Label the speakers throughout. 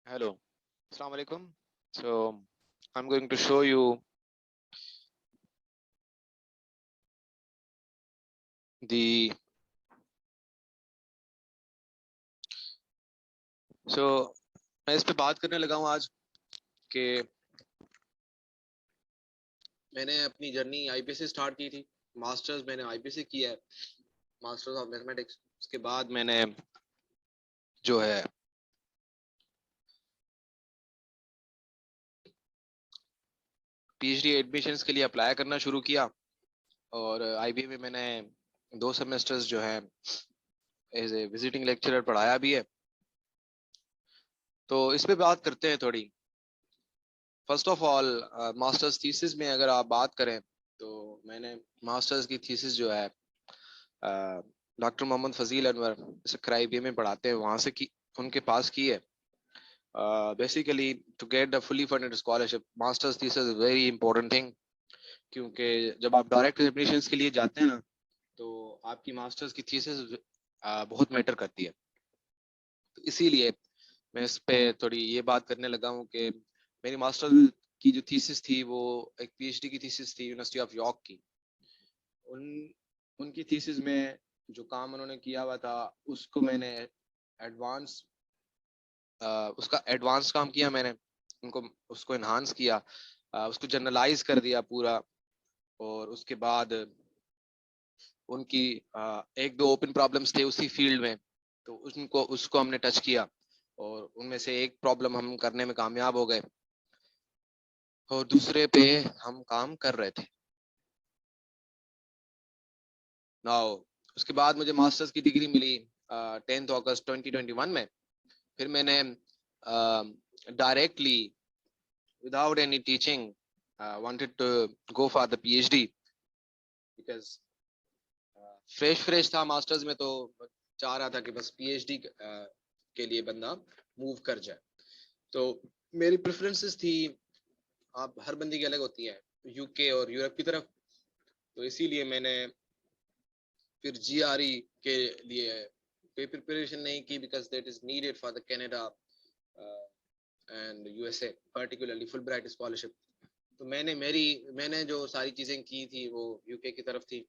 Speaker 1: Hello, Assalamu alaikum. So I'm going to show you the मैं इस पे बात करने लगा हूँ आज कि मैंने अपनी जर्नी आईपीएस से स्टार्ट की थी। मास्टर्स मैंने आईपीएस से किया है, मास्टर्स ऑफ मैथमेटिक्स। उसके बाद मैंने जो है पीएचडी एडमिशन्स के लिए अप्लाई करना शुरू किया और आईबीए में मैंने 2 सेमेस्टर्स जो है एज ए विजिटिंग लेक्चरर पढ़ाया भी है। तो इस पे बात करते हैं थोड़ी। First of all masters thesis में अगर आप बात करें तो मैंने मास्टर्स की थीसिस जो है डॉक्टर मोहम्मद फजील अनवर सक्राइबिया में पढ़ाते हैं वहाँ से की, उनके पास की है। Basically to get the fully funded scholarship masters thesis is very important thing, क्योंकि जब आप डायरेक्ट एडमिशंस के लिए जाते हैं ना तो आपकी मास्टर्स की थीसिस बहुत मैटर करती है। तो इसीलिए मैं इस पे थोड़ी ये बात करने लगा हूँ कि मेरी मास्टर्स की जो थीसिस थी वो एक पीएचडी की थीसिस थी यूनिवर्सिटी ऑफ यॉर्क की। उन उनकी थीसिस में जो काम उन्होंने किया हुआ था उसको मैंने एडवांस उसका एडवांस काम किया मैंने, उनको उसको इन्हांस किया, उसको जनरलाइज कर दिया पूरा। और उसके बाद उनकी एक दो ओपन प्रॉब्लम्स थे उसी फील्ड में, तो उसको हमने टच किया और उनमें से एक प्रॉब्लम हम करने में कामयाब हो गए और दूसरे पे हम काम कर रहे थे। नाउ उसके बाद मुझे मास्टर्स की डिग्री मिली 10 अगस्त 2021 में। फिर मैंने directly without any teaching wanted to go for the PhD because fresh था मास्टर्स में, तो चाह रहा था कि बस पीएचडी के लिए बंदा मूव कर जाए। तो मेरी प्रेफरेंसेस थी, आप हर बंदी की अलग होती है, यूके और यूरोप की तरफ। तो इसीलिए मैंने फिर जीआरई के लिए कोई प्रिपरेशन नहीं की because that is needed for the Canada and USA, particularly full bright scholarship. तो मैंने जो सारी चीजें की थी वो यूके की तरफ थी,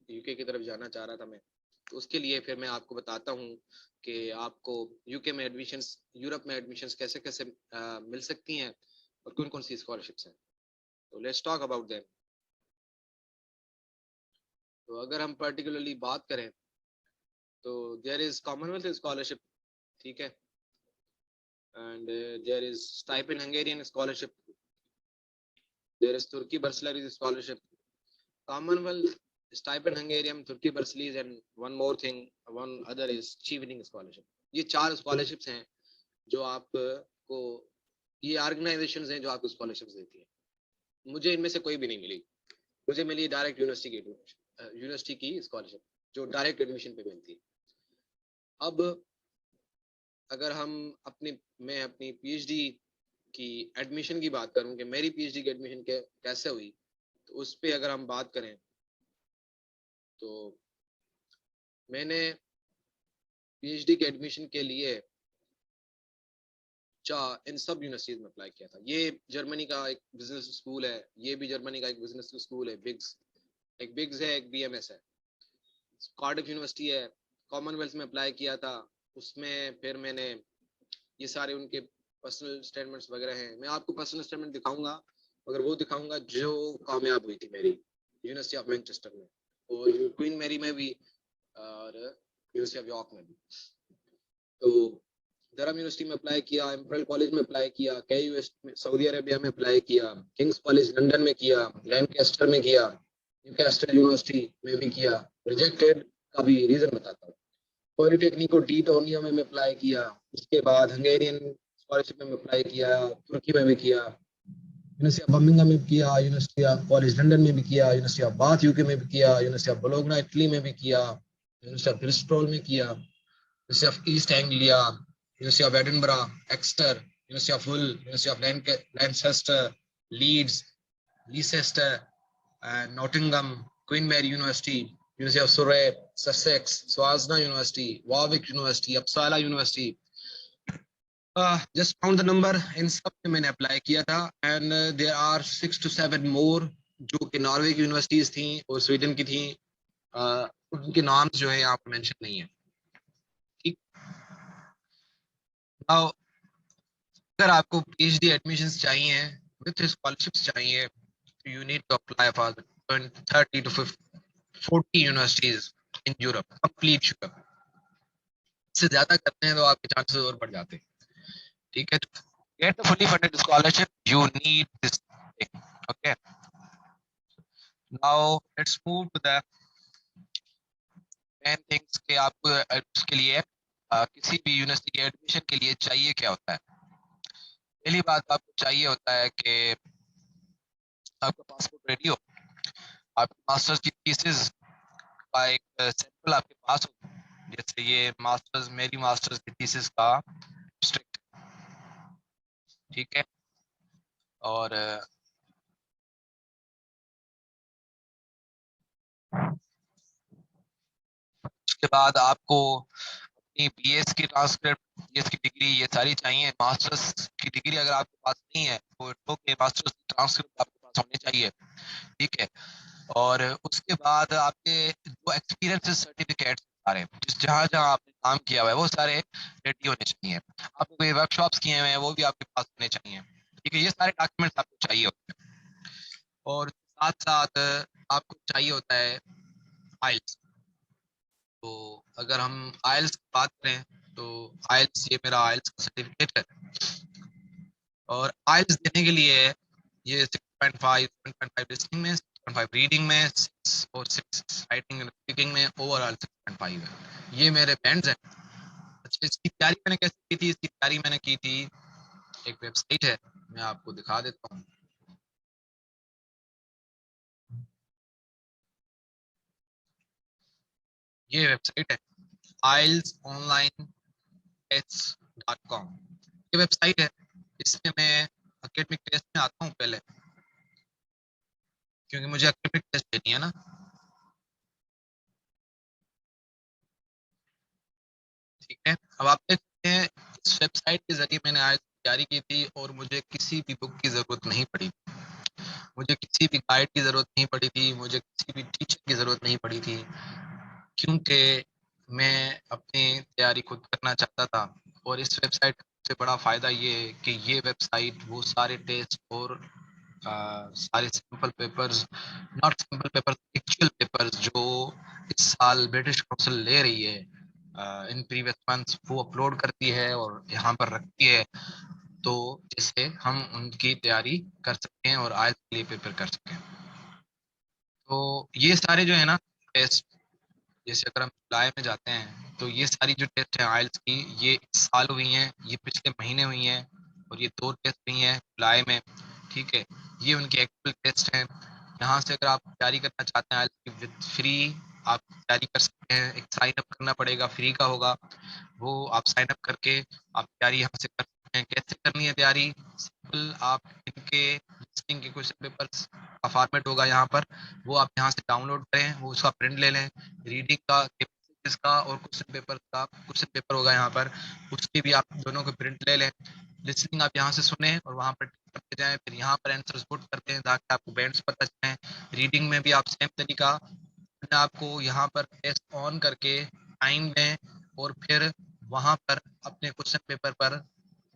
Speaker 1: यूके की तरफ जाना चाह रहा था मैं। तो उसके लिए फिर मैं आपको बताता हूँ कि आपको यूके में एडमिशंस, यूरोप में एडमिशंस कैसे कैसे मिल सकती हैं और कौन कौन सी स्कॉलरशिप्स हैं। तो लेट्स टॉक अबाउट देम। तो अगर हम पर्टिकुलरली बात करें तो देयर इज कॉमनवेल्थ स्कॉलरशिप, ठीक है, and there is stipend Hungarian scholarship, there is Turkiye Burslari scholarship, Commonwealth stipend Hungarian, Turkiye Burslari and one more thing, one other is Chevening scholarship. ये 4 scholarships हैं जो आपको, ये ऑर्गेनाइजेशंस हैं जो आपको स्कॉलरशिप्स देती है। मुझे इनमें से कोई भी नहीं मिली, मुझे मिली डायरेक्ट यूनिवर्सिटी की स्कॉलरशिप जो डायरेक्ट एडमिशन पे मिलती है। अब अगर हम मैं अपनी पीएचडी की एडमिशन की बात करूं कि मेरी पीएचडी की एडमिशन कैसे हुई, तो उस पे अगर हम बात करें तो मैंने पीएचडी के एडमिशन के लिए इन सब यूनिवर्सिटीज में अप्लाई किया था। ये जर्मनी का एक बिजनेस स्कूल है, ये भी जर्मनी का एक बिजनेस स्कूल है, बिग्स है, एक बीएमएस है, कार्डिफ यूनिवर्सिटी है। कॉमनवेल्थ में अप्लाई किया था, उसमें फिर मैंने ये सारे उनके पर्सनल स्टेटमेंट्स वगैरह हैं, मैं आपको पर्सनल स्टेटमेंट दिखाऊंगा, मगर वो दिखाऊंगा जो कामयाब हुई थी मेरी यूनिवर्सिटी ऑफ मैनचेस्टर में और क्वीन मैरी में भी और यूनिवर्सिटी ऑफ यॉर्क में भी। तो धरम यूनिवर्सिटी में अप्लाई किया, इम्पीरियल कॉलेज में अप्लाई किया, केयूएस में सऊदी अरेबिया में अप्लाई किया, किंग्स कॉलेज लंदन में किया, लैंकास्टर में किया, न्यूकास्टर यूनिवर्सिटी में भी किया। रिजेक्टेड का भी रीजन बताता हूँ। पॉलिटेक्निको डी टोर्नियो में अप्लाई किया, उसके बाद हंगेरियन स्कॉलरशिप में अप्लाई किया, तुर्की में भी किया, यूनिवर्सिटी ऑफ बर्मिंघम में भी किया, यूनिवर्सिटी ऑफ कॉलेज लंदन में भी किया, यूनिवर्सिटी ऑफ बाथ यूके में भी किया, यूनिवर्सिटी ऑफ बोलोग्ना इटली में भी किया, यूनिवर्सिटी ऑफ ब्रिस्टल में किया, university of East Anglia, university of Edinburgh, Exeter, university of Hull, university of Lancaster, Leeds, Leicester, Nottingham, Queen Mary university, university of Surrey, Sussex, Swansea university, Warwick university, Uppsala university, just count the number, इन सब में मैंने apply किया था, and there are 6 to 7 more जो कि Norway की universities थी और स्वीडन की थी। उनके नाम जो है यहाँ पर मेंशन नहीं है। ठीक। Now, अगर आपको पीएचडी एडमिशंस चाहिए विद स्कॉलरशिप्स चाहिए, तो you need to apply for 30 to 40 universities in Europe, complete Europe. इससे ज्यादा करते हैं तो आपके चांसेस और बढ़ जाते हैं। ठीक है, get the fully funded scholarship, you need this thing. Okay, now let's move to the main things के आपको उसके लिए किसी भी यूनिवर्सिटी के एडमिशन के लिए चाहिए क्या होता है। पहली बात आपको चाहिए होता है कि आपका पासपोर्ट रेडी हो, आपकी मास्टर्स की थीसिस का एक सैंपल आपके पास हो। जैसे ये मास्टर्स, मेरी मास्टर्स की थीसिस का स्ट्रिक्ट, ठीक है। और उसके बाद आपको अपनी बीएस की ट्रांसक्रिप्ट, बीएस की डिग्री, ये सारी चाहिए। मास्टर्स की डिग्री अगर आपके पास नहीं है तो के मास्टर्स की ट्रांसक्रिप्ट आपके पास होनी चाहिए, ठीक है। और उसके बाद आपके जो एक्सपीरियंस सर्टिफिकेट सारे, जिस जहाँ जहाँ आपने काम किया हुआ है वो सारे रेडी होने चाहिए। आपको कोई वर्कशॉप्स किए हुए हैं वो भी आपके पास होने चाहिए, ठीक है। ये सारे डॉक्यूमेंट्स आपको चाहिए होते हैं। और साथ साथ आपको चाहिए होता है आइल्स। तो अगर हम आइल्स की बात करें तो आइल्स, ये मेरा आइल्स का सर्टिफिकेट है। और आइल्स देने के लिए ये 6.5, 7.5 लिसनिंग में, 6.5 रीडिंग में, 6 और 6 राइटिंग एंड स्पीकिंग में, ओवरऑल 6.5 है। ये मेरे बैंड्स हैं। अच्छा, इसकी तैयारी मैंने कैसे की थी? इसकी तैयारी मैंने की थी, एक वेबसाइट है, मैं आपको दिखा देता हूँ। ये वेबसाइट है ielsonlinetests.com। ये वेबसाइट है, इसमें मैं एकेडमिक टेस्ट में आता हूँ पहले, क्योंकि मुझे एकेडमिक टेस्ट देनी है ना। ठीक है, अब आप देख सकते हैं इस वेबसाइट के जरिए मैंने आज तैयारी की थी और मुझे किसी भी बुक की जरूरत नहीं पड़ी, मुझे किसी भी गाइड की जरूरत नहीं पड़ी थी, मुझे किसी भी टीचर की जरूरत नहीं पड़ी थी, क्योंकि मैं अपनी तैयारी खुद करना चाहता था। और इस वेबसाइट से बड़ा फायदा ये है कि ये वेबसाइट वो सारे टेस्ट और सारे simple papers, not simple papers, actual papers जो इस साल ब्रिटिश काउंसिल ले रही है इन प्रीवियस मंथ्स, वो अपलोड करती है और यहाँ पर रखती है, तो जिससे हम उनकी तैयारी कर सकते हैं और आयल्स के लिए प्रिपेयर कर सकें। तो ये सारे जो है ना टेस्ट, जैसे अगर हम जुलाई में जाते हैं तो ये सारी जो टेस्ट है आयल्स की, ये इस साल हुई हैं, ये पिछले महीने हुई हैं, और ये 2 टेस्ट हुई हैं जुलाई में, ठीक है। ये उनकी एक्चुअल टेस्ट हैं। यहाँ से अगर आप तैयारी करना चाहते हैं आयल्स की विद फ्री, आप तैयारी कर सकते हैं। एक साइन अप करना पड़ेगा, फ्री का होगा, वो आप साइन अप करके आप तैयारी यहाँ से कर सकते हैं। कैसे करनी है तैयारी? सिंपल, आप इनके लिस्टिंग के क्वेश्चन पेपर्स का फॉर्मेट होगा यहाँ पर, वो आप यहाँ से डाउनलोड करें, वो उसका प्रिंट ले लें। रीडिंग का, का और क्वेश्चन पेपर का क्वेश्चन पेपर होगा यहाँ पर, उसकी भी आप दोनों के प्रिंट ले लें। लिसनिंग आप यहाँ से सुने और वहाँ पर करते जाएं, फिर यहाँ पर आंसर्स पुट करते हैं ताकि आपको बैंड्स पता चले। रीडिंग में भी आप सेम तरीका, अपने आप को यहाँ पर टेस्ट ऑन करके टाइम दें, और फिर वहां पर अपने क्वेश्चन पेपर पर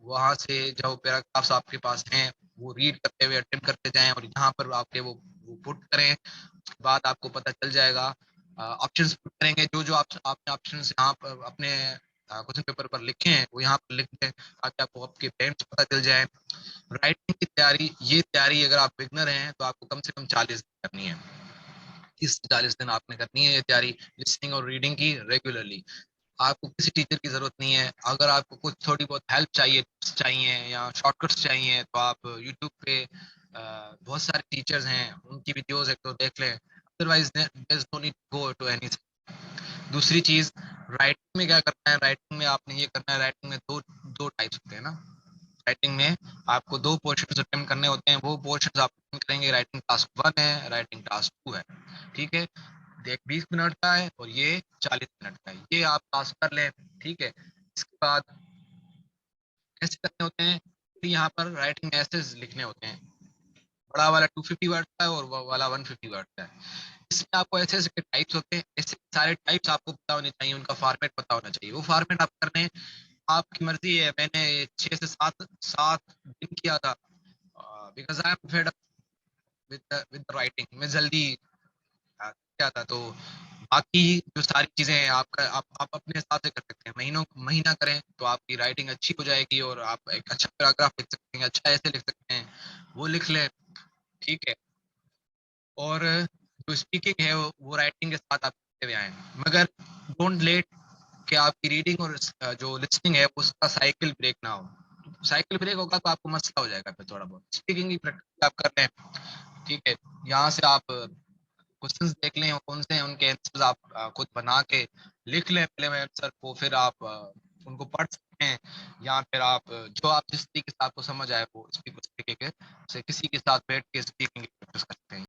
Speaker 1: वहां से जो पैराग्राफ्स आपके पास हैं वो रीड करते हुए अटेम्प्ट करते जाएं, और यहाँ पर आपके वो पुट करें। उसके बाद आपको पता चल जाएगा, ऑप्शंस पुट करेंगे, जो जो आप आपने ऑप्शंस यहाँ पर अपने क्वेश्चन पेपर पर लिखे हैं वो यहाँ पर लिख दें ताकि आपको आपके बैंड्स पता चल जाए। राइटिंग की तैयारी, ये तैयारी अगर आप बिगनर हैं तो आपको कम से कम 40 दिन करनी है। 30 से 40 दिन आपने करनी है ये तैयारी, लिसनिंग और रीडिंग की रेगुलरली। आपको किसी टीचर की जरूरत नहीं है। अगर आपको कुछ थोड़ी बहुत हेल्प चाहिए, tips चाहिए या शॉर्टकट्स चाहिए, तो आप यूट्यूब पे बहुत सारे टीचर्स हैं, उनकी वीडियोस एक तो देख लें। Otherwise there is no need go to any. दूसरी चीज, राइटिंग में क्या करना है? राइटिंग में आपने ये करना है, राइटिंग में दो दो टाइप्स होते हैं ना। राइटिंग में आपको 2 पोर्शन अटेम्प्ट करने होते हैं, वो पोर्शन आप attempt करेंगे। राइटिंग टास्क 1 है, राइटिंग टास्क 2 है, ठीक है। एक 20 मिनट का है और ये 40 मिनट का है, ये आप पास कर लें, ठीक है। इसके बाद
Speaker 2: कैसे करने होते हैं? कि यहाँ पर राइटिंग मैसेज लिखने होते हैं, बड़ा वाला 250 वर्ड का है और वो वाला 150 वर्ड का है। इसमें आपको ऐसे ऐसे टाइप्स होते हैं, ऐसे सारे टाइप्स आपको पता होने चाहिए, उनका फॉर्मेट पता होना चाहिए। वो फॉर्मेट आप करने हैं, आपकी मर्जी है। मैंने 6 से 7 दिन किया था, because I am fed with writing. मैं जल्दी क्या था, तो बाकी जो सारी चीजें हैं आपका, आप अपने हिसाब से कर सकते हैं। महीना करें तो आपकी राइटिंग अच्छी हो जाएगी और आप एक अच्छा पैराग्राफ लिख सकते हैं, अच्छा ऐसे लिख सकते हैं, वो लिख लें। ठीक है। और जो स्पीकिंग है वो राइटिंग के साथ आप करते हुए आए, मगर डोंट लेट कि आपकी रीडिंग और जो लिसनिंग है उसका साइकिल ब्रेक ना हो। साइकिल ब्रेक होगा तो आपको मसला हो जाएगा फिर थोड़ा बहुत। स्पीकिंग की प्रैक्टिस आप कर रहे हैं, ठीक है, यहाँ से आप क्वेश्चंस देख लें और कौन से हैं उनके आंसर्स आप खुद बना के लिख लें पहले में आंसर को, फिर आप उनको पढ़ सकते हैं, या फिर आप जो आप जिस तरीके से आपको समझ आए वो स्पीक उस तरीके के से किसी के साथ बैठ के स्पीकिंग की प्रैक्टिस करते हैं।